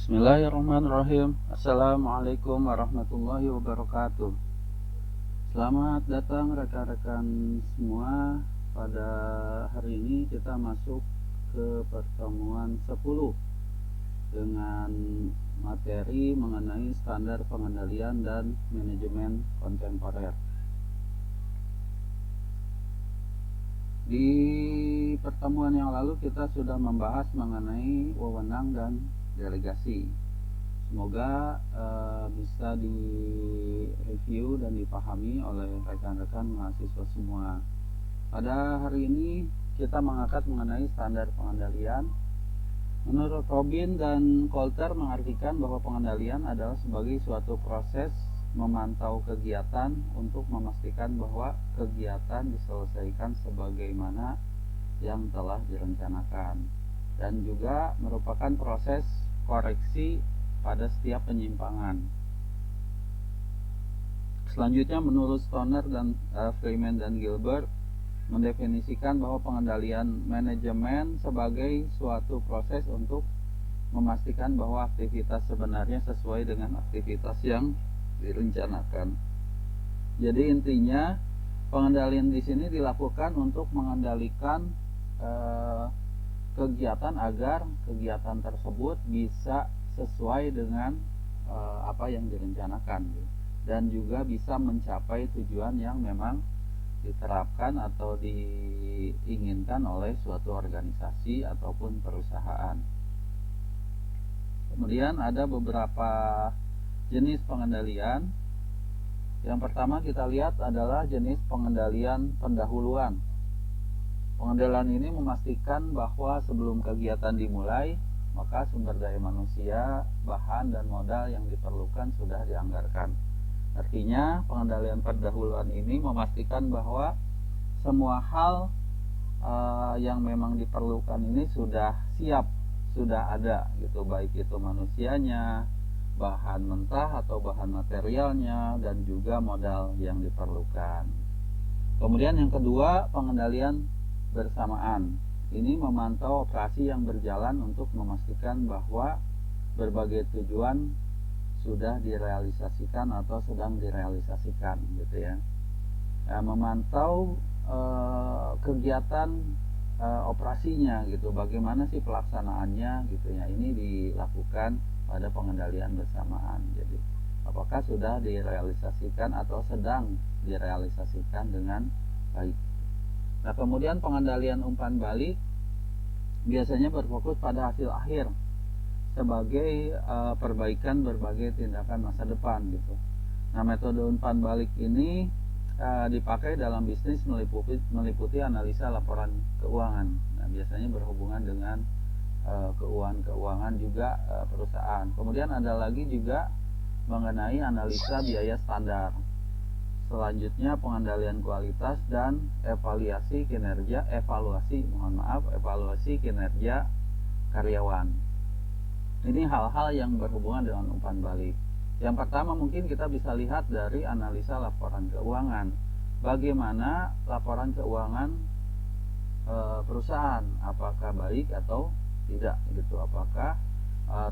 Bismillahirrahmanirrahim. Assalamualaikum warahmatullahi wabarakatuh. Selamat datang rekan-rekan semua. Pada hari ini kita masuk ke pertemuan 10 dengan materi mengenai standar pengendalian dan manajemen kontemporer. Di pertemuan yang lalu kita sudah membahas mengenai wewenang dan delegasi. Semoga bisa direview dan dipahami oleh rekan-rekan mahasiswa semua. Pada hari ini kita mengangkat mengenai standar pengendalian. Menurut Robin dan Coulter mengartikan bahwa pengendalian adalah sebagai suatu proses memantau kegiatan untuk memastikan bahwa kegiatan diselesaikan sebagaimana yang telah direncanakan, dan juga merupakan proses koreksi pada setiap penyimpangan. Selanjutnya, menurut Stoner dan Freeman dan Gilbert mendefinisikan bahwa pengendalian manajemen sebagai suatu proses untuk memastikan bahwa aktivitas sebenarnya sesuai dengan aktivitas yang direncanakan. Jadi intinya pengendalian di sini dilakukan untuk mengendalikan kegiatan agar kegiatan tersebut bisa sesuai dengan apa yang direncanakan, dan juga bisa mencapai tujuan yang memang diterapkan atau diinginkan oleh suatu organisasi ataupun perusahaan. Kemudian ada beberapa jenis pengendalian. Yang pertama kita lihat adalah jenis pengendalian pendahuluan. Pengendalian ini memastikan bahwa sebelum kegiatan dimulai, maka sumber daya manusia, bahan, dan modal yang diperlukan sudah dianggarkan. Artinya, pengendalian pendahuluan ini memastikan bahwa semua hal yang memang diperlukan ini sudah siap, sudah ada, gitu, baik itu manusianya, bahan mentah atau bahan materialnya, dan juga modal yang diperlukan. Kemudian yang kedua, pengendalian bersamaan. Ini memantau operasi yang berjalan untuk memastikan bahwa berbagai tujuan sudah direalisasikan atau sedang direalisasikan, gitu ya. Memantau kegiatan operasinya, gitu. Bagaimana sih pelaksanaannya, gitu ya. Ini dilakukan pada pengendalian bersamaan. Jadi, apakah sudah direalisasikan atau sedang direalisasikan dengan baik. Nah, kemudian pengendalian umpan balik biasanya berfokus pada hasil akhir sebagai perbaikan berbagai tindakan masa depan, gitu. Nah, metode umpan balik ini dipakai dalam bisnis meliputi analisa laporan keuangan. Nah, biasanya berhubungan dengan keuangan juga perusahaan. Kemudian ada lagi juga mengenai analisa biaya standar. Selanjutnya pengendalian kualitas dan evaluasi kinerja karyawan. Ini hal-hal yang berhubungan dengan umpan balik. Yang pertama mungkin kita bisa lihat dari analisa laporan keuangan. Bagaimana laporan keuangan perusahaan, apakah baik atau tidak, gitu. Apakah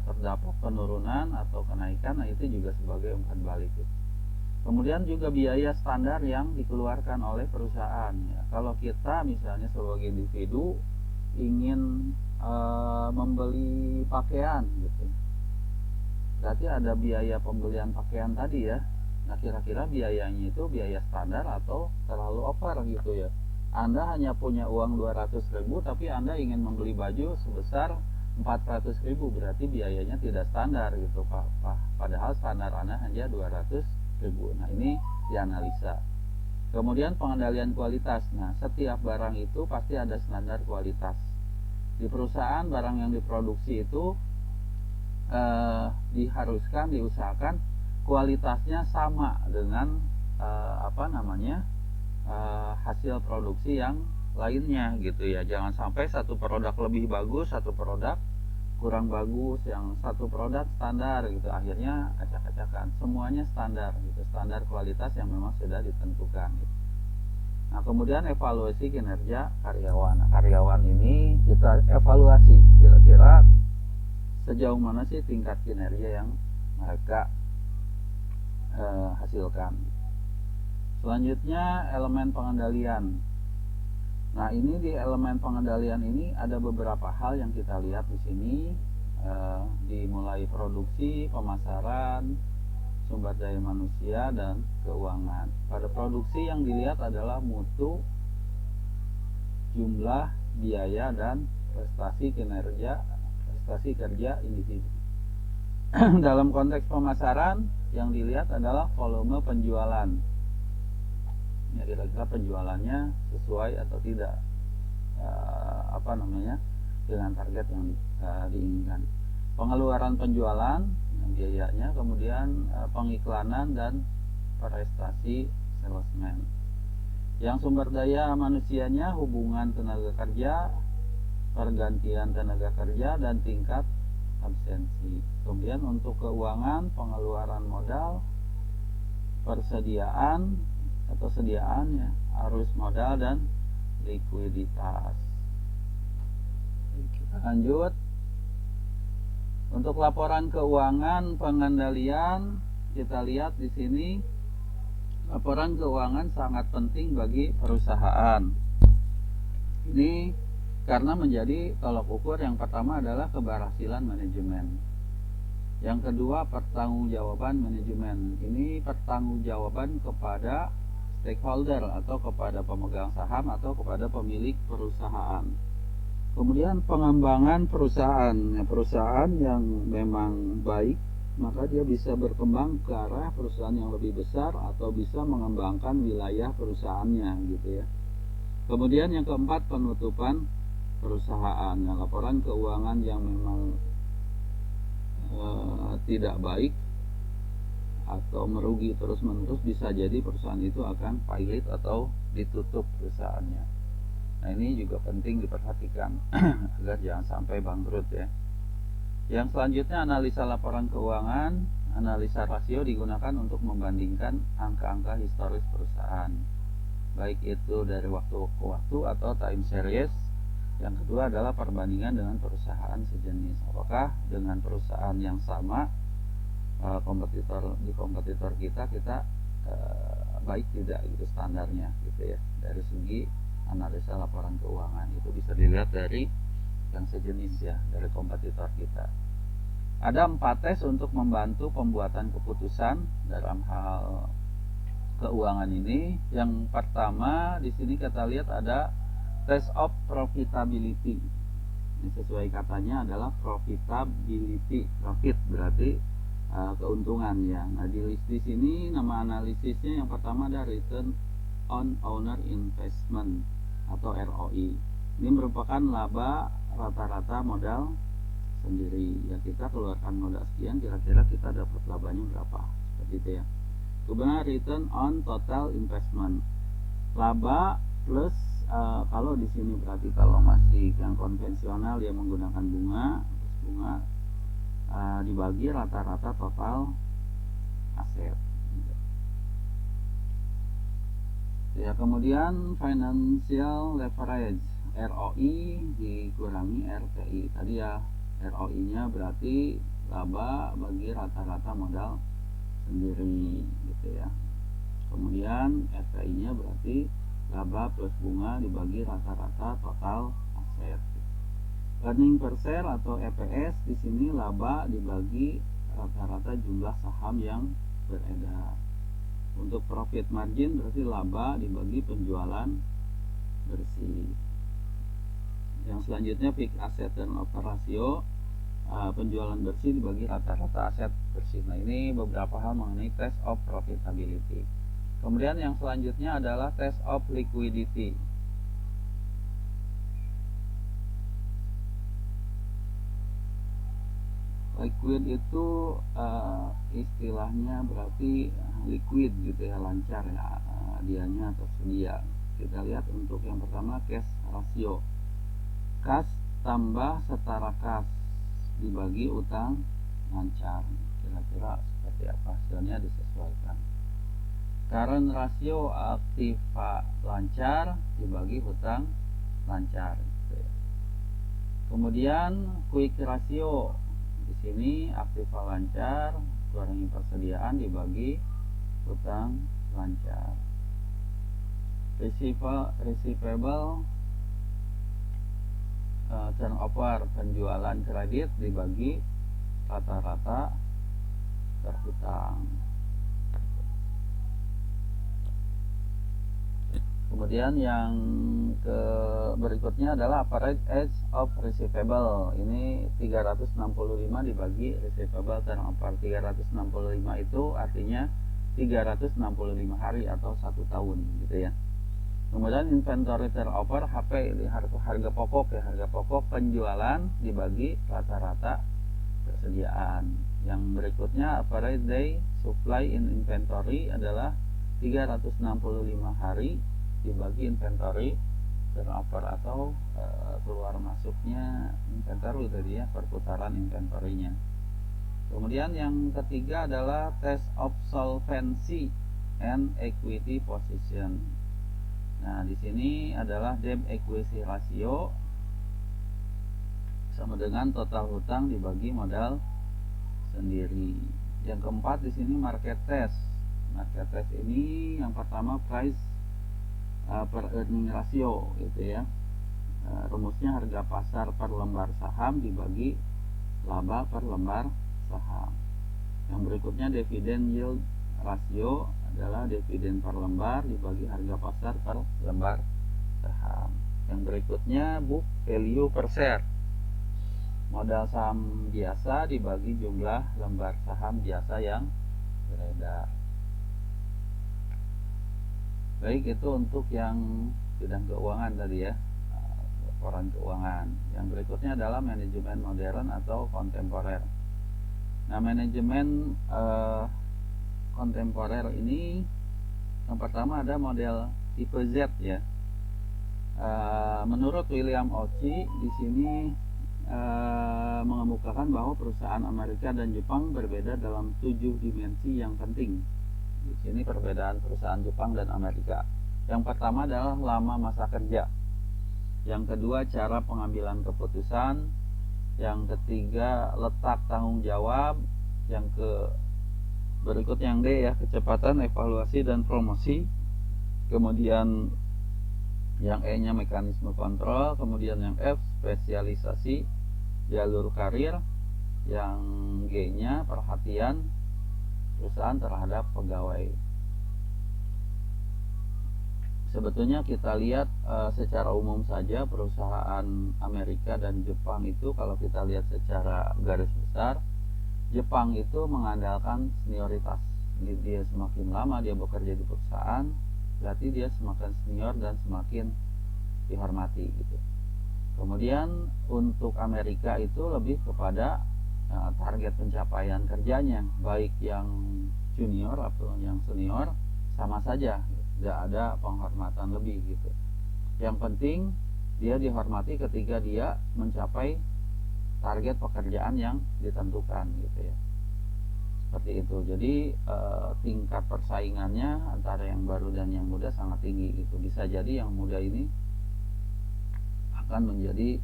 terdapat penurunan atau kenaikan. Nah, itu juga sebagai umpan balik, gitu. Kemudian juga biaya standar yang dikeluarkan oleh perusahaan, ya. Kalau kita misalnya sebagai individu ingin membeli pakaian, gitu, berarti ada biaya pembelian pakaian tadi, ya. Nah, kira-kira biayanya itu biaya standar atau terlalu over, gitu ya. Anda hanya punya uang 200.000 tapi Anda ingin membeli baju sebesar 400.000, berarti biayanya tidak standar, gitu. Padahal standar Anda hanya 200.000. Nah, ini dianalisa. Kemudian pengendalian kualitas. Nah, setiap barang itu pasti ada standar kualitas. Di perusahaan, barang yang diproduksi itu diusahakan kualitasnya sama dengan hasil produksi yang lainnya, gitu ya. Jangan sampai satu produk lebih bagus, satu produk kurang bagus, yang satu produk standar, gitu. Akhirnya acak-acakan. Semuanya standar, gitu. Standar kualitas yang memang sudah ditentukan, gitu. Nah, kemudian evaluasi kinerja karyawan. Nah, karyawan ini kita evaluasi kira-kira sejauh mana sih tingkat kinerja yang mereka hasilkan. Selanjutnya elemen pengendalian. Nah, ini di elemen pengendalian ini ada beberapa hal yang kita lihat di sini, dimulai produksi, pemasaran, sumber daya manusia, dan keuangan. Pada produksi yang dilihat adalah mutu, jumlah, biaya, dan prestasi kerja individu. Dalam konteks pemasaran yang dilihat adalah volume penjualan. Ya, kira-kira penjualannya sesuai atau tidak dengan target yang diinginkan. Pengeluaran penjualan, biayanya, kemudian pengiklanan dan prestasi salesman. Yang sumber daya manusianya, hubungan tenaga kerja, pergantian tenaga kerja, dan tingkat absensi. Kemudian untuk keuangan, pengeluaran modal, persediaan atau sediaannya, arus modal, dan likuiditas. Kita lanjut. Untuk laporan keuangan pengendalian, kita lihat di sini laporan keuangan sangat penting bagi perusahaan. Ini karena menjadi tolak ukur yang pertama adalah keberhasilan manajemen. Yang kedua, pertanggungjawaban manajemen. Ini pertanggungjawaban kepada stakeholder atau kepada pemegang saham atau kepada pemilik perusahaan. Kemudian pengembangan perusahaan. Perusahaan yang memang baik, maka dia bisa berkembang ke arah perusahaan yang lebih besar atau bisa mengembangkan wilayah perusahaannya gitu ya. Kemudian yang keempat, penutupan perusahaan. Nah, laporan keuangan yang memang tidak baik atau merugi terus-menerus, bisa jadi perusahaan itu akan pilot atau ditutup perusahaannya. Nah, ini juga penting diperhatikan agar jangan sampai bangkrut ya. Yang selanjutnya, analisa laporan keuangan. Analisa rasio digunakan untuk membandingkan angka-angka historis perusahaan, baik itu dari waktu ke waktu atau time series. Yang kedua adalah perbandingan dengan perusahaan sejenis. Apakah dengan perusahaan yang sama, kompetitor kita baik tidak gitu standarnya gitu ya. Dari segi analisa laporan keuangan itu bisa dilihat dari yang sejenis ya, dari kompetitor kita. Ada 4 tes untuk membantu pembuatan keputusan dalam hal keuangan ini. Yang pertama di sini kita lihat ada test of profitability. Ini sesuai katanya adalah profitability. Profit berarti keuntungan ya. Nah, di sini nama analisisnya yang pertama ada return on owner investment atau ROI. Ini merupakan laba rata-rata modal sendiri. Ya, kita keluarkan modal sekian, kira-kira kita dapat labanya berapa, seperti itu ya. Kemudian return on total investment, laba plus kalau di sini berarti kalau masih yang konvensional dia menggunakan bunga, terus bunga dibagi rata-rata total aset. Ya, kemudian financial leverage, ROI dikurangi RTI. Tadi ya ROI-nya berarti laba bagi rata-rata modal sendiri gitu ya. Kemudian RTI-nya berarti laba plus bunga dibagi rata-rata total aset. Earning per share atau EPS di sini laba dibagi rata-rata jumlah saham yang beredar. Untuk profit margin berarti laba dibagi penjualan bersih. Yang selanjutnya fixed asset turnover ratio, penjualan bersih dibagi rata-rata aset bersih. Nah, ini beberapa hal mengenai test of profitability. Kemudian yang selanjutnya adalah test of liquidity. Liquid itu istilahnya berarti liquid gitu ya, lancar ya, dianya tersedia. Kita lihat untuk yang pertama cash ratio, kas tambah setara kas dibagi utang lancar, kira-kira seperti apa hasilnya disesuaikan. Current ratio, aktiva lancar dibagi hutang lancar gitu ya. Kemudian quick ratio, di sini aktiva lancar kurangi persediaan dibagi hutang lancar. Receivable turnover penjualan kredit dibagi rata-rata terhutang. Kemudian yang berikutnya adalah average age of receivable. Ini 365 dibagi receivable turnover. 365 itu artinya 365 hari atau 1 tahun gitu ya. Kemudian inventory turnover HP, harga pokok ya, harga pokok penjualan dibagi rata-rata persediaan. Yang berikutnya average day supply in inventory adalah 365 hari dibagi inventory turnover atau keluar masuknya inventory tadi ya, perputaran inventory-nya. Kemudian yang ketiga adalah test of solvency and equity position. Nah, di sini adalah debt equity ratio sama dengan total hutang dibagi modal sendiri. Yang keempat di sini market test. Market test ini yang pertama price per earning ratio gitu ya. Rumusnya harga pasar per lembar saham dibagi laba per lembar saham. Yang berikutnya dividend yield ratio adalah dividen per lembar dibagi harga pasar per lembar saham. Yang berikutnya book value per share, modal saham biasa dibagi jumlah lembar saham biasa yang beredar. Baik, itu untuk yang bidang keuangan tadi ya, laporan keuangan. Yang berikutnya adalah manajemen modern atau kontemporer. Nah, manajemen kontemporer ini yang pertama ada model tipe Z ya. Menurut William Ochi di sini mengemukakan bahwa perusahaan Amerika dan Jepang berbeda dalam 7 dimensi yang penting. Di sini perbedaan perusahaan Jepang dan Amerika. Yang pertama adalah lama masa kerja. Yang kedua cara pengambilan keputusan. Yang ketiga letak tanggung jawab. Yang berikut yang D ya, kecepatan, evaluasi dan promosi. Kemudian yang E-nya mekanisme kontrol. Kemudian yang F spesialisasi, jalur karir. Yang G-nya perhatian perusahaan terhadap pegawai. Sebetulnya kita lihat secara umum saja perusahaan Amerika dan Jepang itu, kalau kita lihat secara garis besar, Jepang itu mengandalkan senioritas. Dia semakin lama dia bekerja di perusahaan, berarti dia semakin senior dan semakin dihormati gitu. Kemudian untuk Amerika itu lebih kepada target pencapaian kerjanya, baik yang junior atau yang senior sama saja, tidak ada penghormatan lebih gitu. Yang penting dia dihormati ketika dia mencapai target pekerjaan yang ditentukan gitu ya, seperti itu. Jadi tingkat persaingannya antara yang baru dan yang muda sangat tinggi gitu. Bisa jadi yang muda ini akan menjadi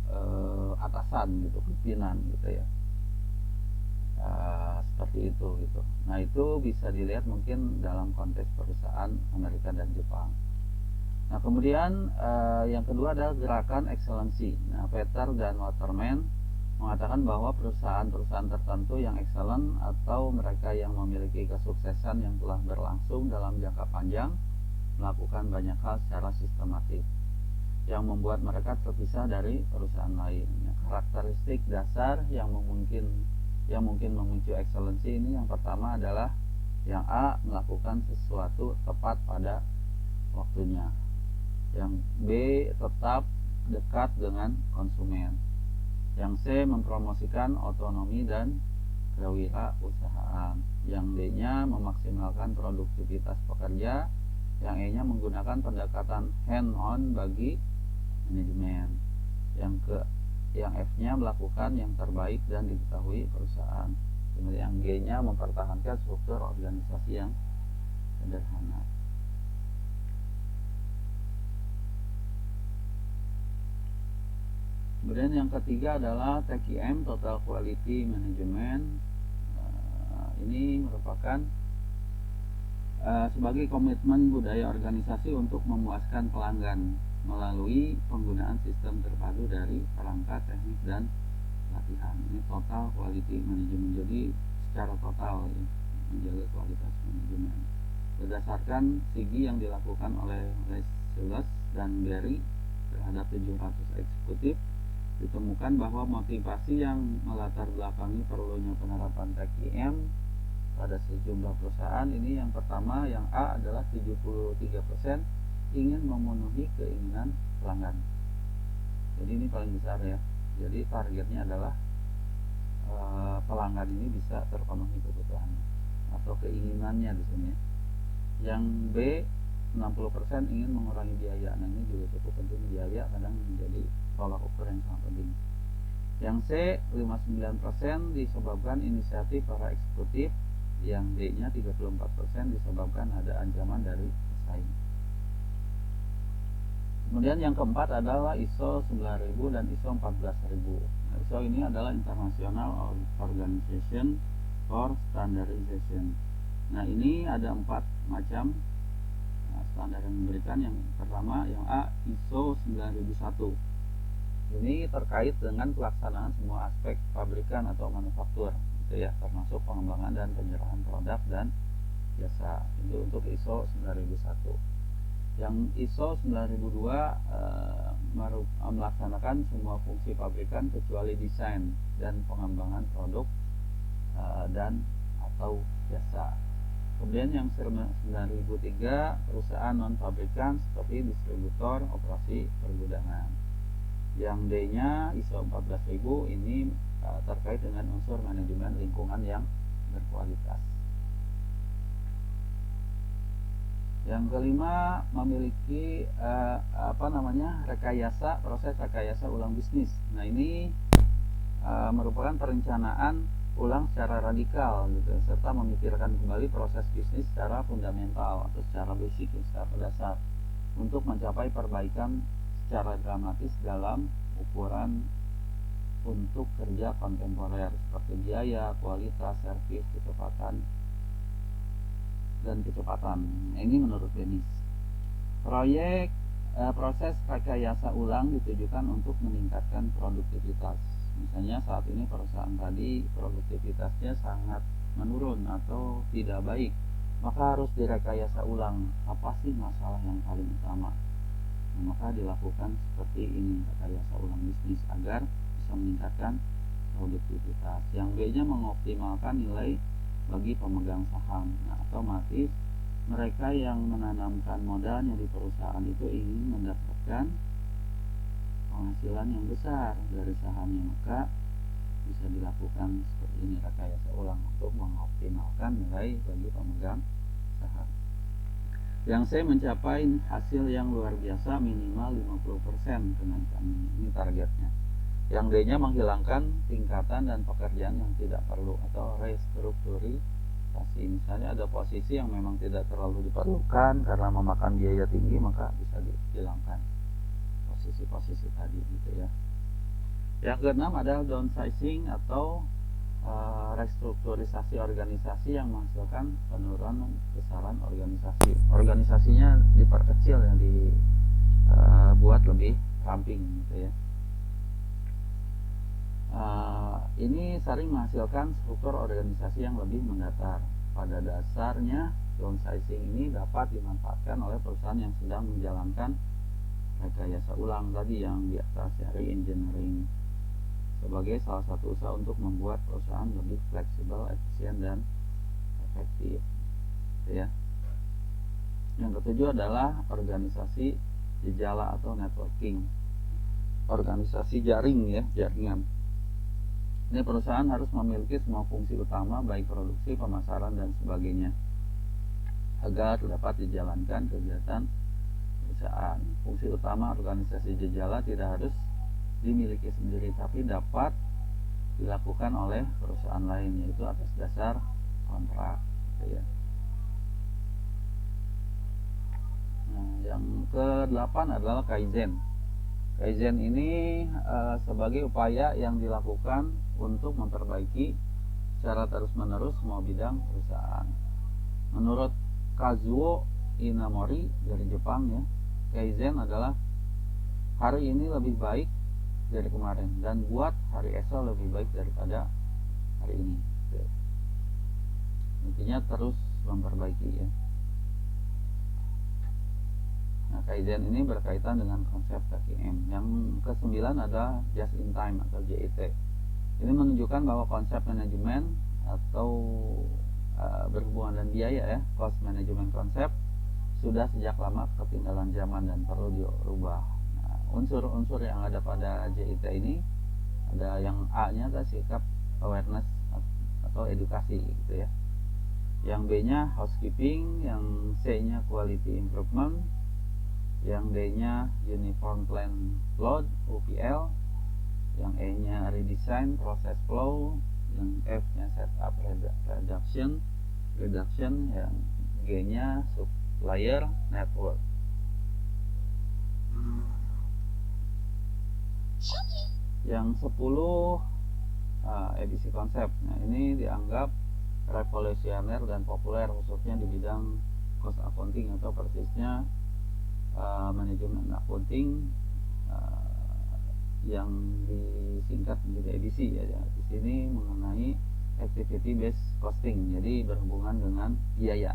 atasan gitu, pimpinan gitu ya, seperti itu gitu. Nah, itu bisa dilihat mungkin dalam konteks perusahaan Amerika dan Jepang. Nah, kemudian yang kedua adalah gerakan excellency. Nah, Peter dan Waterman mengatakan bahwa perusahaan-perusahaan tertentu yang excellent atau mereka yang memiliki kesuksesan yang telah berlangsung dalam jangka panjang melakukan banyak hal secara sistematis yang membuat mereka terpisah dari perusahaan lain. Nah, karakteristik dasar yang mungkin memicu excellency ini, yang pertama adalah yang A, melakukan sesuatu tepat pada waktunya. Yang B, tetap dekat dengan konsumen. Yang C, mempromosikan otonomi dan kewirausahaan. Yang D-nya memaksimalkan produktivitas pekerja. Yang E-nya menggunakan pendekatan hand-on bagi manajemen. Yang F-nya melakukan yang terbaik dan diketahui perusahaan. Kemudian yang G-nya mempertahankan struktur organisasi yang sederhana. Kemudian yang ketiga adalah TQM, Total Quality Management. Ini merupakan sebagai komitmen budaya organisasi untuk memuaskan pelanggan melalui penggunaan sistem terpadu dari perangkat, teknik, dan latihan. Ini Total Quality Management, jadi secara total ya, menjaga kualitas manajemen berdasarkan SIGI yang dilakukan oleh Reseles dan Berry terhadap 700 eksekutif. Ditemukan bahwa motivasi yang melatar belakangi perlunya penerapan TQM pada sejumlah perusahaan ini, yang pertama, yang A adalah 73% ingin memenuhi keinginan pelanggan. Jadi ini paling besar ya. Jadi targetnya adalah pelanggan ini bisa terpenuhi kebutuhannya atau keinginannya di sini. Yang B 60% ingin mengurangi biaya. Nah ini juga cukup penting, biaya kadang menjadi tolak ukur yang sangat penting. Yang C 59% disebabkan inisiatif para eksekutif. Yang D nya 34% disebabkan ada ancaman dari pesaing. Kemudian yang keempat adalah ISO 9000 dan ISO 14000. Nah, ISO ini adalah International Organization for Standardization. Nah ini ada 4 macam standar yang diberikan. Yang pertama, yang A, ISO 9001. Ini terkait dengan pelaksanaan semua aspek pabrikan atau manufaktur, gitu ya, termasuk pengembangan dan penyerahan produk dan jasa. Itu untuk ISO 9001. Yang ISO 9002 melaksanakan semua fungsi pabrikan kecuali desain dan pengembangan produk dan atau jasa. Kemudian yang 9003 perusahaan non pabrikan seperti distributor, operasi pergudangan. Yang D-nya ISO 14000 ini terkait dengan unsur manajemen lingkungan yang berkualitas. Yang kelima, memiliki proses rekayasa ulang bisnis. Nah ini merupakan perencanaan ulang secara radikal gitu, serta memikirkan kembali proses bisnis secara fundamental atau secara basic, secara dasar, untuk mencapai perbaikan secara dramatis dalam ukuran untuk kerja kontemporer seperti biaya, kualitas, servis, kecepatan. Ini menurut Dennis. Proses rekayasa ulang ditujukan untuk meningkatkan produktivitas. Misalnya saat ini perusahaan tadi produktivitasnya sangat menurun atau tidak baik, maka harus direkayasa ulang. Apa sih masalah yang paling utama? Nah, maka dilakukan seperti ini, rekayasa ulang bisnis agar bisa meningkatkan produktivitas. Yang B-nya mengoptimalkan nilai bagi pemegang saham. Nah, otomatis mereka yang menanamkan modalnya di perusahaan itu ingin mendapatkan penghasilan yang besar dari sahamnya, maka bisa dilakukan seperti ini, rekayasa ulang untuk mengoptimalkan nilai bagi pemegang saham. Yang C mencapai hasil yang luar biasa minimal 50% kenaikan, ini targetnya. Yang D-nya menghilangkan tingkatan dan pekerjaan yang tidak perlu atau restrukturisasi. Misalnya ada posisi yang memang tidak terlalu diperlukan karena memakan biaya tinggi, maka bisa dihilangkan posisi-posisi tadi gitu ya. Yang keenam adalah downsizing atau restrukturisasi organisasi yang menghasilkan penurunan besaran organisasi. Organisasinya diperkecil, yang dibuat lebih ramping gitu ya. Ini sering menghasilkan struktur organisasi yang lebih mendatar. Pada dasarnya downsizing ini dapat dimanfaatkan oleh perusahaan yang sedang menjalankan rekayasa ulang tadi yang di atas ya, re-engineering, sebagai salah satu usaha untuk membuat perusahaan lebih fleksibel, efisien, dan efektif ya. Yang ketujuh adalah organisasi jejala atau networking, organisasi jaring ya, jaringan. Ini perusahaan harus memiliki semua fungsi utama baik produksi, pemasaran, dan sebagainya agar dapat dijalankan kegiatan perusahaan. Fungsi utama organisasi jejala tidak harus dimiliki sendiri, tapi dapat dilakukan oleh perusahaan lain, yaitu atas dasar kontrak gitu ya. Nah, yang ke-8 adalah Kaizen. Kaizen ini sebagai upaya yang dilakukan untuk memperbaiki secara terus-menerus semua bidang perusahaan. Menurut Kazuo Inamori dari Jepang ya, Kaizen adalah hari ini lebih baik dari kemarin dan buat hari esok lebih baik daripada hari ini. Intinya terus memperbaiki ya. Nah, Kaizen ini berkaitan dengan konsep KKM. Yang ke-9 adalah Just in Time atau JIT. Ini menunjukkan bahwa konsep manajemen atau berhubungan dengan biaya ya, cost management konsep sudah sejak lama ketinggalan zaman dan perlu dirubah. Nah, unsur-unsur yang ada pada JIT ini ada yang A-nya adalah sikap awareness atau edukasi gitu ya. Yang B-nya housekeeping, yang C-nya quality improvement, yang D-nya uniform plan load UPL, yang E-nya redesign process flow, yang F-nya setup reduction, yang G-nya supplier network. Yang 10 ABC konsep. Nah, ini dianggap revolusioner dan populer khususnya di bidang cost accounting atau persisnya manajemen accounting yang disingkat menjadi ABC ya. Di sini mengenai activity based costing, jadi berhubungan dengan biaya.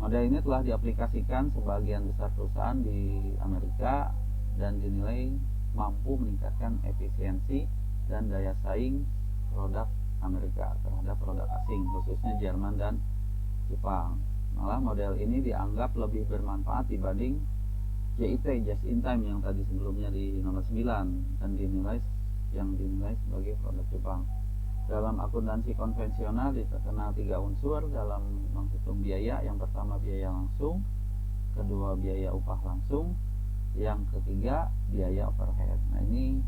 Model ini telah diaplikasikan sebagian besar perusahaan di Amerika dan dinilai mampu meningkatkan efisiensi dan daya saing produk Amerika terhadap produk asing, khususnya Jerman dan Jepang. Malah model ini dianggap lebih bermanfaat dibanding JIT, Just in Time, yang tadi sebelumnya di nomor 9 dan dinilai sebagai produk Jepang. Dalam akuntansi konvensional terkenal 3 unsur dalam menghitung biaya. Yang pertama biaya langsung, kedua biaya upah langsung, yang ketiga biaya overhead. Nah, ini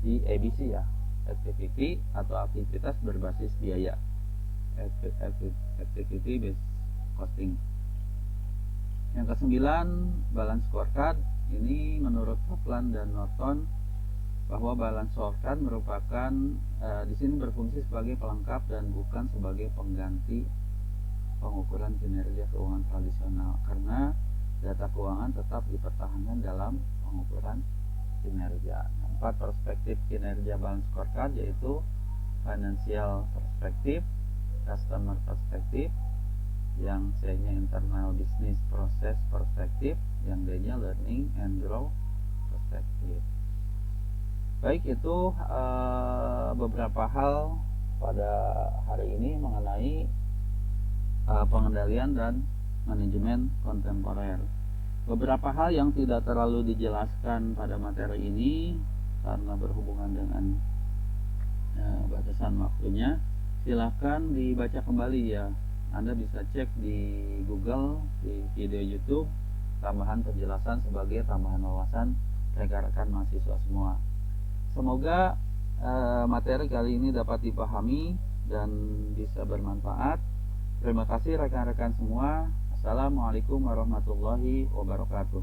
di ABC ya, activity atau aktivitas berbasis biaya, activity based costing. Yang ke-9 balance scorecard. Ini menurut Kaplan dan Norton bahwa balance scorecard merupakan di sini berfungsi sebagai pelengkap dan bukan sebagai pengganti pengukuran kinerja keuangan tradisional, karena data keuangan tetap dipertahankan dalam pengukuran kinerja. 4 perspektif kinerja balance scorecard yaitu financial perspective, customer perspective, yang C-nya internal business process perspective, yang D-nya learning and grow perspective. Baik, itu beberapa hal pada hari ini mengenai pengendalian dan manajemen kontemporer. Beberapa hal yang tidak terlalu dijelaskan pada materi ini karena berhubungan dengan batasan waktunya, silakan dibaca kembali ya. Anda bisa cek di Google, di video YouTube, tambahan penjelasan sebagai tambahan wawasan rekan-rekan mahasiswa semua. Semoga materi kali ini dapat dipahami dan bisa bermanfaat. Terima kasih rekan-rekan semua. Assalamualaikum warahmatullahi wabarakatuh.